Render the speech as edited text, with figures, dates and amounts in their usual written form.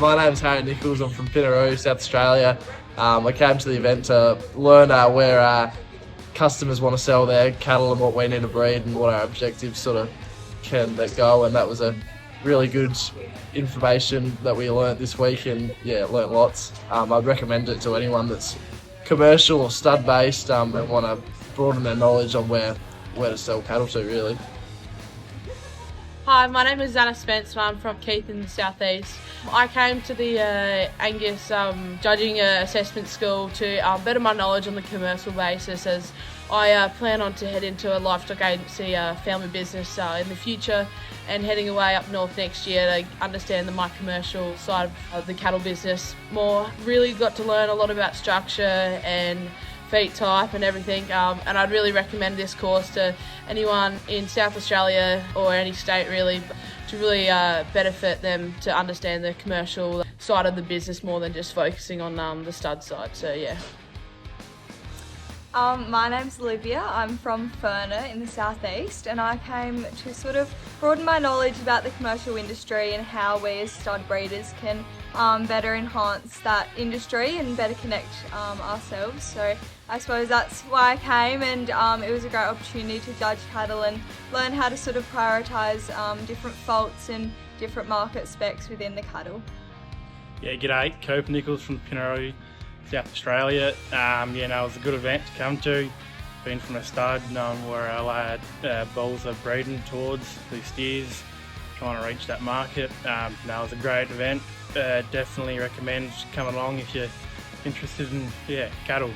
My name's Harry Nichols. I'm from Pinaroo, South Australia. I came to the event to learn where customers want to sell their cattle and what we need to breed and what our objectives sort of can go, and that was a really good information that we learnt this week, and yeah, learnt lots. I'd recommend it to anyone that's commercial or stud based and want to broaden their knowledge on where to sell cattle to, really. Hi, my name is Zanna Spence and I'm from Keith in the southeast. I came to the Angus judging assessment school to better my knowledge on the commercial basis, as I plan on to head into a livestock agency family business in the future, and heading away up north next year to understand my commercial side of the cattle business more. Really got to learn a lot about structure and feet type and everything, and I'd really recommend this course to anyone in South Australia or any state really, to really benefit them to understand the commercial side of the business more than just focusing on the stud side. So yeah. My name's Olivia. I'm from Furner in the southeast, and I came to sort of broaden my knowledge about the commercial industry and how we as stud breeders can better enhance that industry and better connect ourselves. So I suppose that's why I came, and it was a great opportunity to judge cattle and learn how to sort of prioritise different faults and different market specs within the cattle. Yeah, g'day, Cooper Nichols from Pinaroo, South Australia. It was a good event to come to. Been from a stud, knowing where our bulls are breeding towards, the steers, trying to reach that market. It was a great event. Definitely recommend coming along if you're interested in cattle.